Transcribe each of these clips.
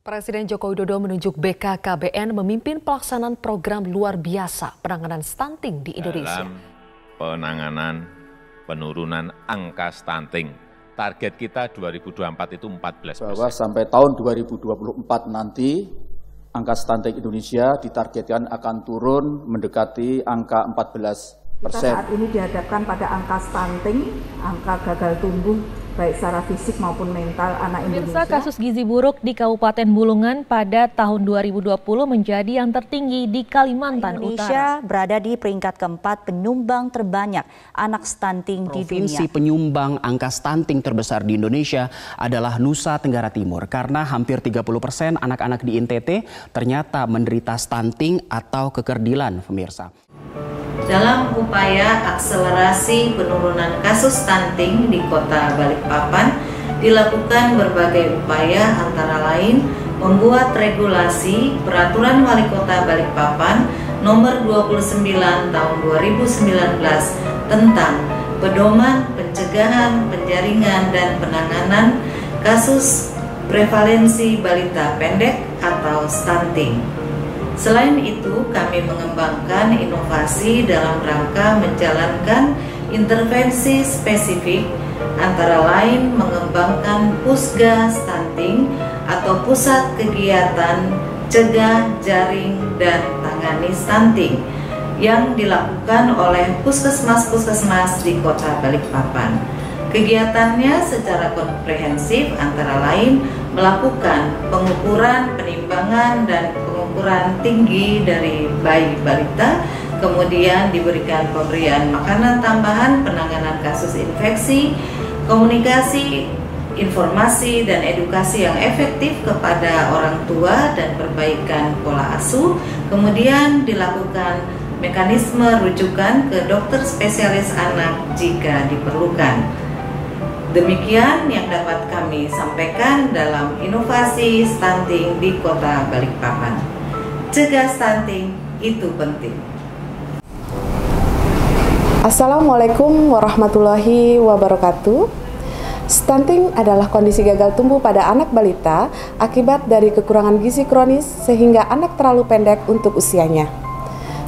Presiden Joko Widodo menunjuk BKKBN memimpin pelaksanaan program luar biasa penanganan stunting di Indonesia. Dalam penanganan penurunan angka stunting, target kita 2024 itu 14%. Bahwa sampai tahun 2024 nanti, angka stunting Indonesia ditargetkan akan turun mendekati angka 14%. Kita saat ini dihadapkan pada angka stunting, angka gagal tumbuh baik secara fisik maupun mental anak Indonesia. Kasus gizi buruk di Kabupaten Bulungan pada tahun 2020 menjadi yang tertinggi di Kalimantan Utara. Indonesia berada di peringkat keempat penyumbang terbanyak anak stunting di dunia. Provinsi penyumbang angka stunting terbesar di Indonesia adalah Nusa Tenggara Timur karena hampir 30% anak-anak di NTT ternyata menderita stunting atau kekerdilan, pemirsa. Dalam upaya akselerasi penurunan kasus stunting di Kota Balikpapan, dilakukan berbagai upaya antara lain membuat regulasi Peraturan Wali Kota Balikpapan Nomor 29 Tahun 2019 tentang pedoman pencegahan, penjaringan, dan penanganan kasus prevalensi balita pendek atau stunting. Selain itu, kami mengembangkan inovasi dalam rangka menjalankan intervensi spesifik, antara lain mengembangkan Pusga Stunting atau Pusat Kegiatan Cegah, Jaring, dan Tangani Stunting yang dilakukan oleh puskesmas-puskesmas di Kota Balikpapan. Kegiatannya secara komprehensif antara lain melakukan pengukuran, penimbangan, dan pengukuran tinggi dari bayi balita, kemudian diberikan pemberian makanan tambahan, penanganan kasus infeksi, komunikasi, informasi, dan edukasi yang efektif kepada orang tua, dan perbaikan pola asuh, kemudian dilakukan mekanisme rujukan ke dokter spesialis anak jika diperlukan. Demikian yang dapat kami sampaikan dalam inovasi stunting di Kota Balikpapan. Cegah stunting itu penting. Assalamualaikum warahmatullahi wabarakatuh. Stunting adalah kondisi gagal tumbuh pada anak balita akibat dari kekurangan gizi kronis sehingga anak terlalu pendek untuk usianya.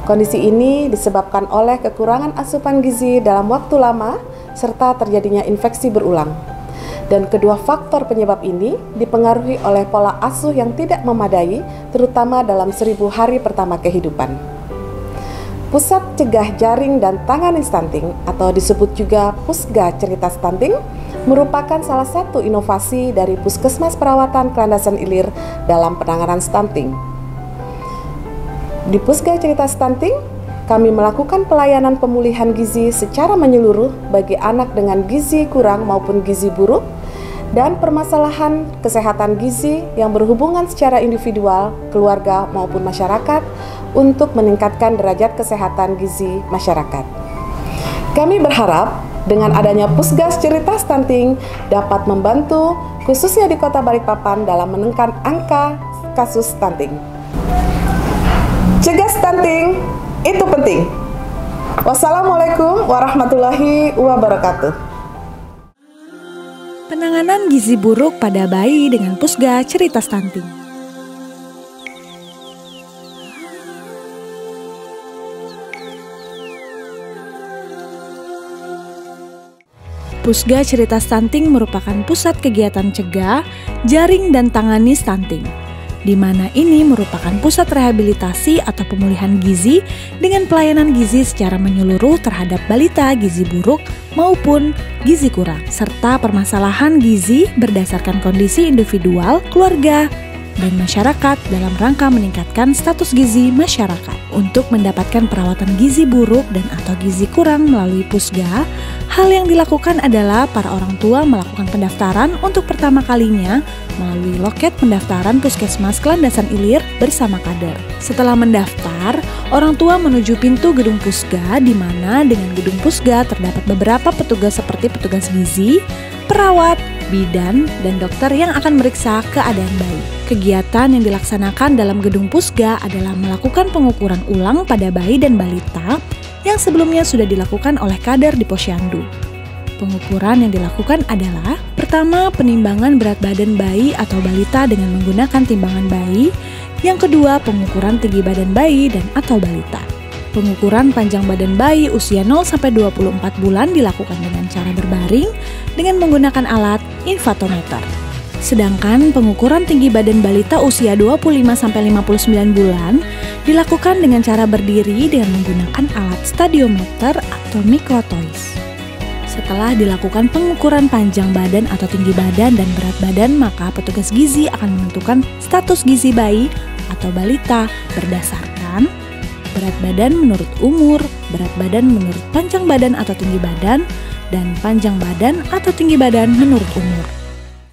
Kondisi ini disebabkan oleh kekurangan asupan gizi dalam waktu lama serta terjadinya infeksi berulang. Dan kedua faktor penyebab ini dipengaruhi oleh pola asuh yang tidak memadai, terutama dalam 1000 hari pertama kehidupan. Pusat Cegah, Jaring, dan Tangani Stunting atau disebut juga Pusga Cerita Stunting merupakan salah satu inovasi dari Puskesmas Perawatan Kelandasan Ilir dalam penanganan stunting. Di Pusga Cerita Stunting, kami melakukan pelayanan pemulihan gizi secara menyeluruh bagi anak dengan gizi kurang maupun gizi buruk dan permasalahan kesehatan gizi yang berhubungan secara individual, keluarga maupun masyarakat untuk meningkatkan derajat kesehatan gizi masyarakat. Kami berharap dengan adanya Pusgas Cerita Stunting dapat membantu khususnya di Kota Balikpapan dalam menekan angka kasus stunting. Cegah stunting itu penting. Wassalamualaikum warahmatullahi wabarakatuh. Penanganan gizi buruk pada bayi dengan Pusga Cerita Stunting. Pusga Cerita Stunting merupakan pusat kegiatan cegah, jaring, dan tangani stunting, di mana ini merupakan pusat rehabilitasi atau pemulihan gizi dengan pelayanan gizi secara menyeluruh terhadap balita gizi buruk maupun gizi kurang, serta permasalahan gizi berdasarkan kondisi individual, keluarga, dan masyarakat dalam rangka meningkatkan status gizi masyarakat. Untuk mendapatkan perawatan gizi buruk dan atau gizi kurang melalui Pusga, hal yang dilakukan adalah para orang tua melakukan pendaftaran untuk pertama kalinya melalui loket pendaftaran Puskesmas Kelandasan Ilir bersama kader. Setelah mendaftar, orang tua menuju pintu gedung Pusga, di mana dengan gedung Pusga terdapat beberapa petugas seperti petugas gizi, perawat, bidan, dan dokter yang akan meriksa keadaan bayi. Kegiatan yang dilaksanakan dalam gedung Pusga adalah melakukan pengukuran ulang pada bayi dan balita yang sebelumnya sudah dilakukan oleh kader di Posyandu. Pengukuran yang dilakukan adalah: pertama, penimbangan berat badan bayi atau balita dengan menggunakan timbangan bayi. Yang kedua, pengukuran tinggi badan bayi dan atau balita. Pengukuran panjang badan bayi usia 0-24 bulan dilakukan dengan cara berbaring dengan menggunakan alat infatometer. Sedangkan pengukuran tinggi badan balita usia 25-59 bulan dilakukan dengan cara berdiri dengan menggunakan alat stadiometer atau microtoys. Setelah dilakukan pengukuran panjang badan atau tinggi badan dan berat badan, maka petugas gizi akan menentukan status gizi bayi atau balita berdasarkan berat badan menurut umur, berat badan menurut panjang badan atau tinggi badan, dan panjang badan atau tinggi badan menurut umur.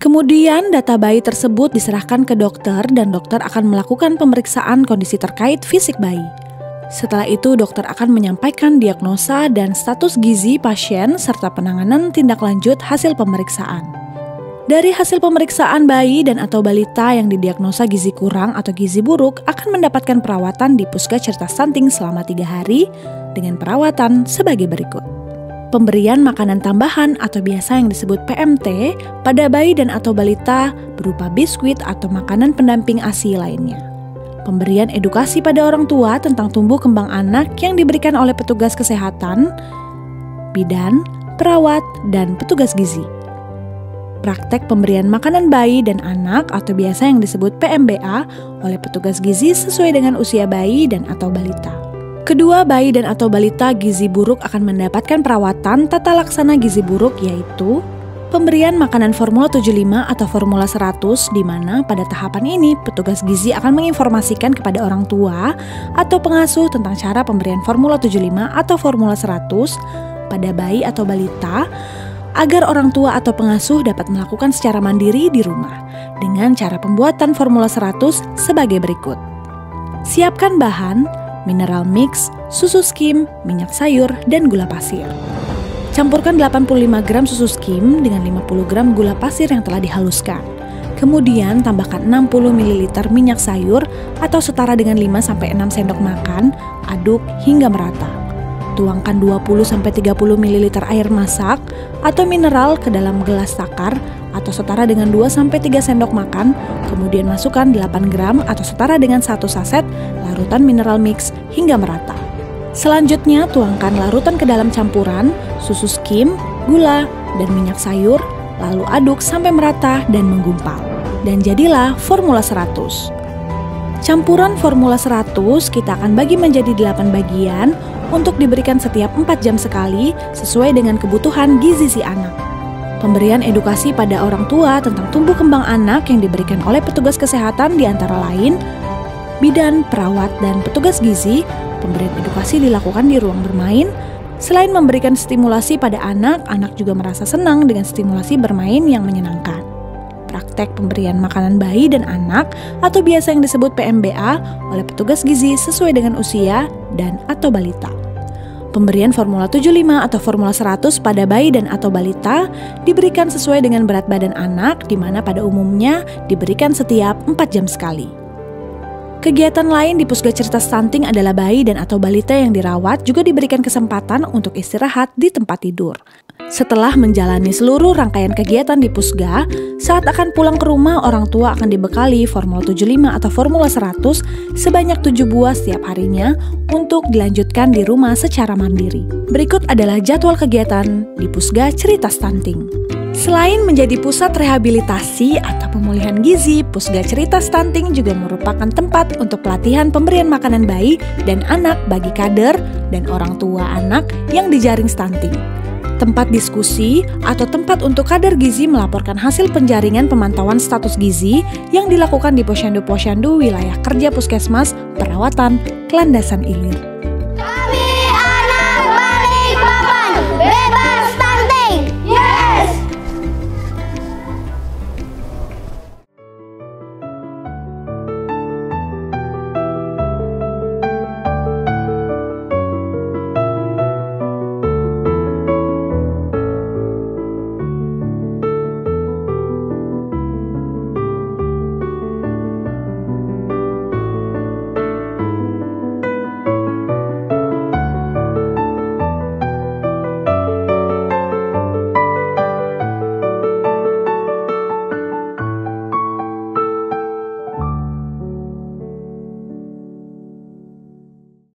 Kemudian data bayi tersebut diserahkan ke dokter dan dokter akan melakukan pemeriksaan kondisi terkait fisik bayi. Setelah itu, dokter akan menyampaikan diagnosa dan status gizi pasien serta penanganan tindak lanjut hasil pemeriksaan. Dari hasil pemeriksaan, bayi dan atau balita yang didiagnosa gizi kurang atau gizi buruk akan mendapatkan perawatan di Pusga Cerita Stunting selama 3 hari dengan perawatan sebagai berikut. Pemberian makanan tambahan atau biasa yang disebut PMT pada bayi dan atau balita berupa biskuit atau makanan pendamping ASI lainnya. Pemberian edukasi pada orang tua tentang tumbuh kembang anak yang diberikan oleh petugas kesehatan, bidan, perawat, dan petugas gizi. Praktek pemberian makanan bayi dan anak atau biasa yang disebut PMBA oleh petugas gizi sesuai dengan usia bayi dan atau balita. Kedua bayi dan atau balita gizi buruk akan mendapatkan perawatan tata laksana gizi buruk, yaitu pemberian makanan formula 75 atau formula 100, di mana pada tahapan ini petugas gizi akan menginformasikan kepada orang tua atau pengasuh tentang cara pemberian formula 75 atau formula 100 pada bayi atau balita agar orang tua atau pengasuh dapat melakukan secara mandiri di rumah dengan cara pembuatan formula 100 sebagai berikut. Siapkan bahan: mineral mix, susu skim, minyak sayur, dan gula pasir. Campurkan 85 gram susu skim dengan 50 gram gula pasir yang telah dihaluskan. Kemudian tambahkan 60 ml minyak sayur atau setara dengan 5-6 sendok makan, aduk hingga merata. Tuangkan 20-30 ml air masak atau mineral ke dalam gelas takar atau setara dengan 2-3 sendok makan, kemudian masukkan 8 gram atau setara dengan 1 saset larutan mineral mix hingga merata. Selanjutnya, tuangkan larutan ke dalam campuran, susu skim, gula, dan minyak sayur, lalu aduk sampai merata dan menggumpal. Dan jadilah formula 100. Campuran formula 100 kita akan bagi menjadi 8 bagian untuk diberikan setiap 4 jam sekali sesuai dengan kebutuhan gizi si anak. Pemberian edukasi pada orang tua tentang tumbuh kembang anak yang diberikan oleh petugas kesehatan di antara lain bidan, perawat, dan petugas gizi. Pemberian edukasi dilakukan di ruang bermain. Selain memberikan stimulasi pada anak, anak juga merasa senang dengan stimulasi bermain yang menyenangkan. Praktek pemberian makanan bayi dan anak atau biasa yang disebut PMBA oleh petugas gizi sesuai dengan usia dan atau balita. Pemberian formula 75 atau formula 100 pada bayi dan atau balita diberikan sesuai dengan berat badan anak, di mana pada umumnya diberikan setiap 4 jam sekali. Kegiatan lain di Pusga Cerita Stunting adalah bayi dan atau balita yang dirawat juga diberikan kesempatan untuk istirahat di tempat tidur. Setelah menjalani seluruh rangkaian kegiatan di Pusga, saat akan pulang ke rumah, orang tua akan dibekali formula 75 atau formula 100 sebanyak 7 buah setiap harinya untuk dilanjutkan di rumah secara mandiri. Berikut adalah jadwal kegiatan di Pusga Cerita Stunting. Selain menjadi pusat rehabilitasi atau pemulihan gizi, Pusga Cerita Stunting juga merupakan tempat untuk pelatihan pemberian makanan bayi dan anak bagi kader dan orang tua anak yang dijaring stunting. Tempat diskusi atau tempat untuk kader gizi melaporkan hasil penjaringan pemantauan status gizi yang dilakukan di posyandu-posyandu wilayah kerja Puskesmas Perawatan Landasan Ilir.